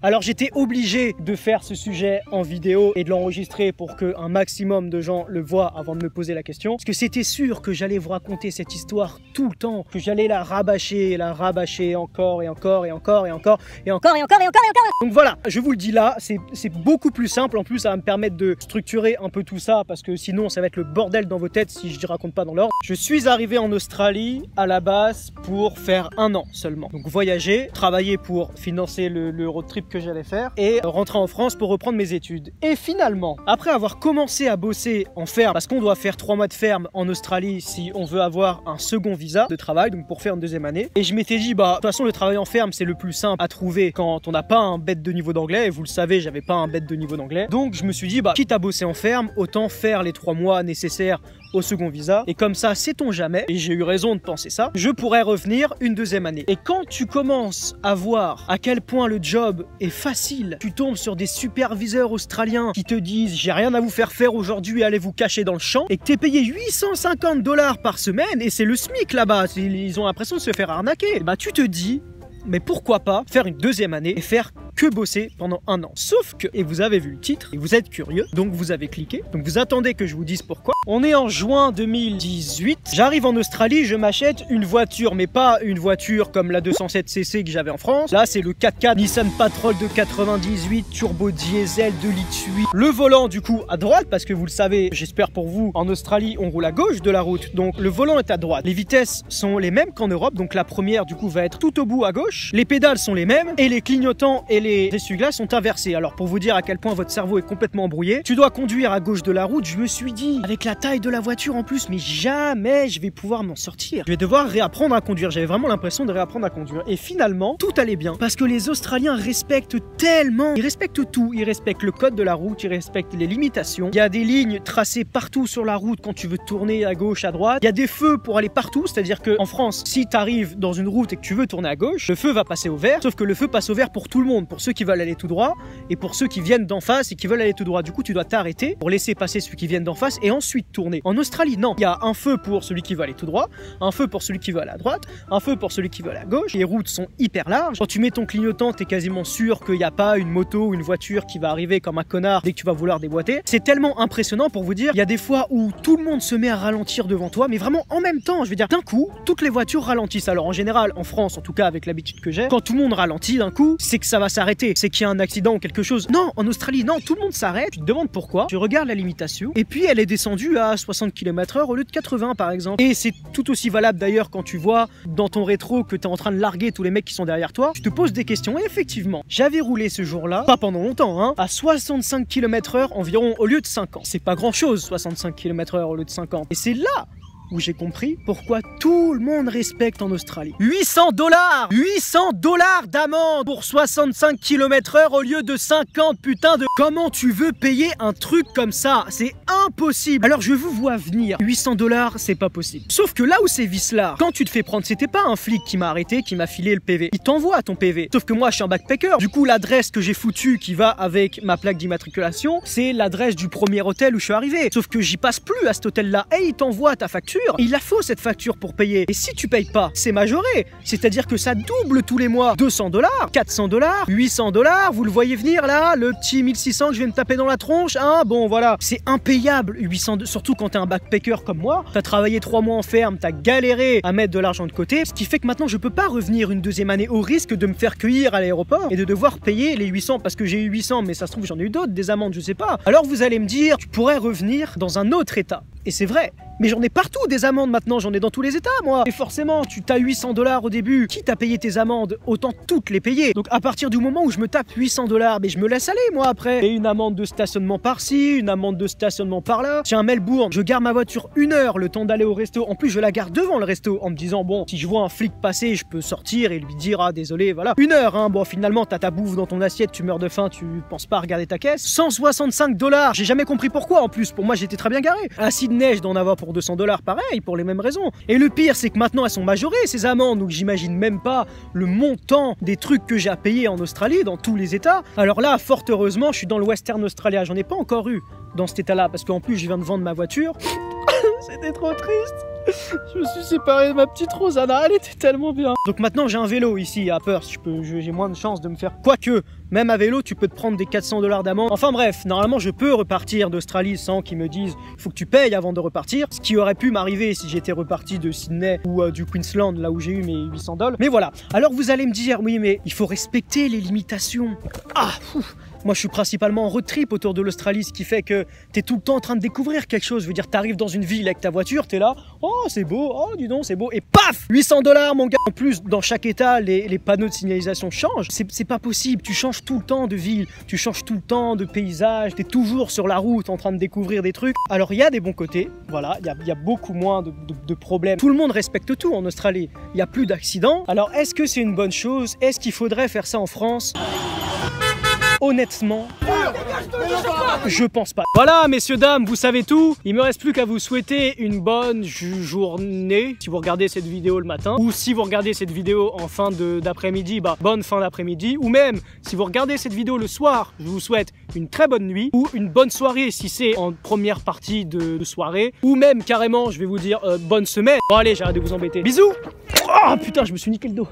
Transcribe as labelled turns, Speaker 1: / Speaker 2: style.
Speaker 1: Alors j'étais obligé de faire ce sujet en vidéo et de l'enregistrer pour qu'un maximum de gens le voient avant de me poser la question. Parce que c'était sûr que j'allais vous raconter cette histoire tout le temps, que j'allais la rabâcher encore et encore et encore et encore et encore et encore et encore et encore. Donc voilà, je vous le dis là, c'est beaucoup plus simple. En plus, ça va me permettre de structurer un peu tout ça parce que sinon ça va être le bordel dans vos têtes si je ne raconte pas dans l'ordre. Je suis arrivé en Australie à la base pour faire 1 an seulement. Donc voyager, travailler pour financer le road trip que j'allais faire et rentrer en France pour reprendre mes études. Et finalement, après avoir commencé à bosser en ferme, parce qu'on doit faire 3 mois de ferme en Australie si on veut avoir un second visa de travail, donc pour faire une 2e année. Et je m'étais dit, bah de toute façon le travail en ferme c'est le plus simple à trouver quand on n'a pas un bête de niveau d'anglais. Et vous le savez, j'avais pas un bête de niveau d'anglais. Donc je me suis dit, bah quitte à bosser en ferme, autant faire les 3 mois nécessaires au second visa, et comme ça, sait-on jamais, et j'ai eu raison de penser ça, je pourrais revenir une 2e année. Et quand tu commences à voir à quel point le job est facile, tu tombes sur des superviseurs australiens qui te disent j'ai rien à vous faire faire aujourd'hui, allez vous cacher dans le champ, et que t'es payé 850 $ par semaine, et c'est le SMIC là-bas, ils ont l'impression de se faire arnaquer, et bah tu te dis, mais pourquoi pas faire une 2e année et faire que bosser pendant 1 an. Sauf que, et vous avez vu le titre, et vous êtes curieux, donc vous avez cliqué, donc vous attendez que je vous dise pourquoi. On est en juin 2018, j'arrive en Australie, je m'achète une voiture, mais pas une voiture comme la 207cc que j'avais en France. Là, c'est le 4x4 Nissan Patrol de 98, turbo diesel, 2,8 litres. Le volant, du coup, à droite, parce que vous le savez, j'espère pour vous, en Australie, on roule à gauche de la route, donc le volant est à droite. Les vitesses sont les mêmes qu'en Europe, donc la première, du coup, va être tout au bout à gauche. Les pédales sont les mêmes, et les clignotants et les essuie-glaces sont inversés. Alors pour vous dire à quel point votre cerveau est complètement embrouillé, tu dois conduire à gauche de la route. Je me suis dit, avec la taille de la voiture en plus, mais jamais je vais pouvoir m'en sortir. Je vais devoir réapprendre à conduire. J'avais vraiment l'impression de réapprendre à conduire. Et finalement, tout allait bien. Parce que les Australiens respectent tellement. Ils respectent tout. Ils respectent le code de la route, ils respectent les limitations. Il y a des lignes tracées partout sur la route quand tu veux tourner à gauche, à droite. Il y a des feux pour aller partout. C'est-à-dire qu'en France, si tu arrives dans une route et que tu veux tourner à gauche, le feu va passer au vert. Sauf que le feu passe au vert pour tout le monde. Pour ceux qui veulent aller tout droit et pour ceux qui viennent d'en face et qui veulent aller tout droit. Du coup, tu dois t'arrêter pour laisser passer ceux qui viennent d'en face et ensuite tourner. En Australie, non. Il y a un feu pour celui qui veut aller tout droit, un feu pour celui qui veut aller à droite, un feu pour celui qui veut aller à gauche. Les routes sont hyper larges. Quand tu mets ton clignotant, t'es quasiment sûr qu'il n'y a pas une moto ou une voiture qui va arriver comme un connard dès que tu vas vouloir déboîter. C'est tellement impressionnant pour vous dire. Il y a des fois où tout le monde se met à ralentir devant toi, mais vraiment en même temps. Je veux dire, d'un coup, toutes les voitures ralentissent. Alors en général, en France, en tout cas avec l'habitude que j'ai, quand tout le monde ralentit d'un coup, c'est que ça va s'arrêter. C'est qu'il y a un accident ou quelque chose. Non, en Australie, non, tout le monde s'arrête. Tu te demandes pourquoi. Tu regardes la limitation et puis elle est descendue à 60 km/h au lieu de 80 par exemple. Et c'est tout aussi valable d'ailleurs quand tu vois dans ton rétro que tu es en train de larguer tous les mecs qui sont derrière toi. Tu te poses des questions et effectivement, j'avais roulé ce jour-là, pas pendant longtemps, hein, à 65 km/h environ au lieu de 50. C'est pas grand-chose, 65 km/h au lieu de 50. Et c'est là où j'ai compris pourquoi tout le monde respecte en Australie. 800 $ d'amende pour 65 km/h au lieu de 50, putain de... Comment tu veux payer un truc comme ça? C'est impossible. Alors je vous vois venir, 800 $, c'est pas possible. Sauf que là où c'est vicelard, quand tu te fais prendre, c'était pas un flic qui m'a arrêté, qui m'a filé le PV. Il t'envoie ton PV. Sauf que moi je suis un backpacker. Du coup l'adresse que j'ai foutue qui va avec ma plaque d'immatriculation, c'est l'adresse du premier hôtel où je suis arrivé. Sauf que j'y passe plus à cet hôtel-là. Et il t'envoie ta facture. Il la faut cette facture pour payer. Et si tu payes pas, c'est majoré. C'est-à-dire que ça double tous les mois. 200 $, 400 $, 800 $. Vous le voyez venir là, le petit 1600 que je viens de taper dans la tronche, hein? Bon voilà, c'est impayable 800 $, surtout quand t'es un backpacker comme moi. T'as travaillé 3 mois en ferme, t'as galéré à mettre de l'argent de côté, ce qui fait que maintenant je peux pas revenir une 2e année au risque de me faire cueillir à l'aéroport et de devoir payer les 800 parce que j'ai eu 800, mais ça se trouve j'en ai eu d'autres, des amendes, je sais pas. Alors vous allez me dire, tu pourrais revenir dans un autre état. Et c'est vrai. Mais j'en ai partout des amendes maintenant, j'en ai dans tous les états moi. Et forcément, tu t'as 800 $ au début, quitte à payer tes amendes, autant toutes les payer. Donc à partir du moment où je me tape 800 $, mais je me laisse aller moi après. Et une amende de stationnement par-ci, une amende de stationnement par-là. Tiens, Melbourne, je garde ma voiture 1 heure le temps d'aller au resto. En plus, je la garde devant le resto en me disant, bon, si je vois un flic passer, je peux sortir et lui dire, ah désolé, voilà. 1 heure, hein, bon finalement, t'as ta bouffe dans ton assiette, tu meurs de faim, tu penses pas à regarder ta caisse. 165 $, j'ai jamais compris pourquoi en plus, pour moi j'étais très bien garé. À Sydney, je dois en avoir pour 200 $, pareil, pour les mêmes raisons. Et le pire, c'est que maintenant elles sont majorées ces amendes, donc j'imagine même pas le montant des trucs que j'ai à payer en Australie, dans tous les états. Alors là, fort heureusement, je suis dans le Western Australia, j'en ai pas encore eu dans cet état-là, parce qu'en plus je viens de vendre ma voiture. C'était trop triste. Je me suis séparé de ma petite Rosanna, elle était tellement bien. Donc maintenant j'ai un vélo ici à Perth, j'ai moins de chances de me faire... Quoique, même à vélo, tu peux te prendre des 400 $ d'amende. Enfin bref, normalement je peux repartir d'Australie sans qu'ils me disent « faut que tu payes avant de repartir ». Ce qui aurait pu m'arriver si j'étais reparti de Sydney ou du Queensland, là où j'ai eu mes 800 $. Mais voilà, alors vous allez me dire « oui mais il faut respecter les limitations ». Ah, ouf. Moi, je suis principalement en road trip autour de l'Australie, ce qui fait que t'es tout le temps en train de découvrir quelque chose. Je veux dire, t'arrives dans une ville avec ta voiture, t'es là, oh c'est beau, oh dis donc c'est beau, et paf 800 $, mon gars. En plus, dans chaque état, les panneaux de signalisation changent. C'est pas possible, tu changes tout le temps de ville, tu changes tout le temps de paysage, t'es toujours sur la route en train de découvrir des trucs. Alors, il y a des bons côtés, voilà, il y a beaucoup moins de problèmes. Tout le monde respecte tout en Australie, il n'y a plus d'accidents. Alors, est-ce que c'est une bonne chose? Est-ce qu'il faudrait faire ça en France? Honnêtement, je pense pas. Voilà, messieurs, dames, vous savez tout. Il me reste plus qu'à vous souhaiter une bonne journée si vous regardez cette vidéo le matin, ou si vous regardez cette vidéo en fin d'après-midi, bah bonne fin d'après-midi, ou même si vous regardez cette vidéo le soir, je vous souhaite une très bonne nuit, ou une bonne soirée si c'est en première partie de soirée, ou même carrément, je vais vous dire bonne semaine. Bon allez, j'arrête de vous embêter. Bisous. Oh putain, je me suis niqué le dos.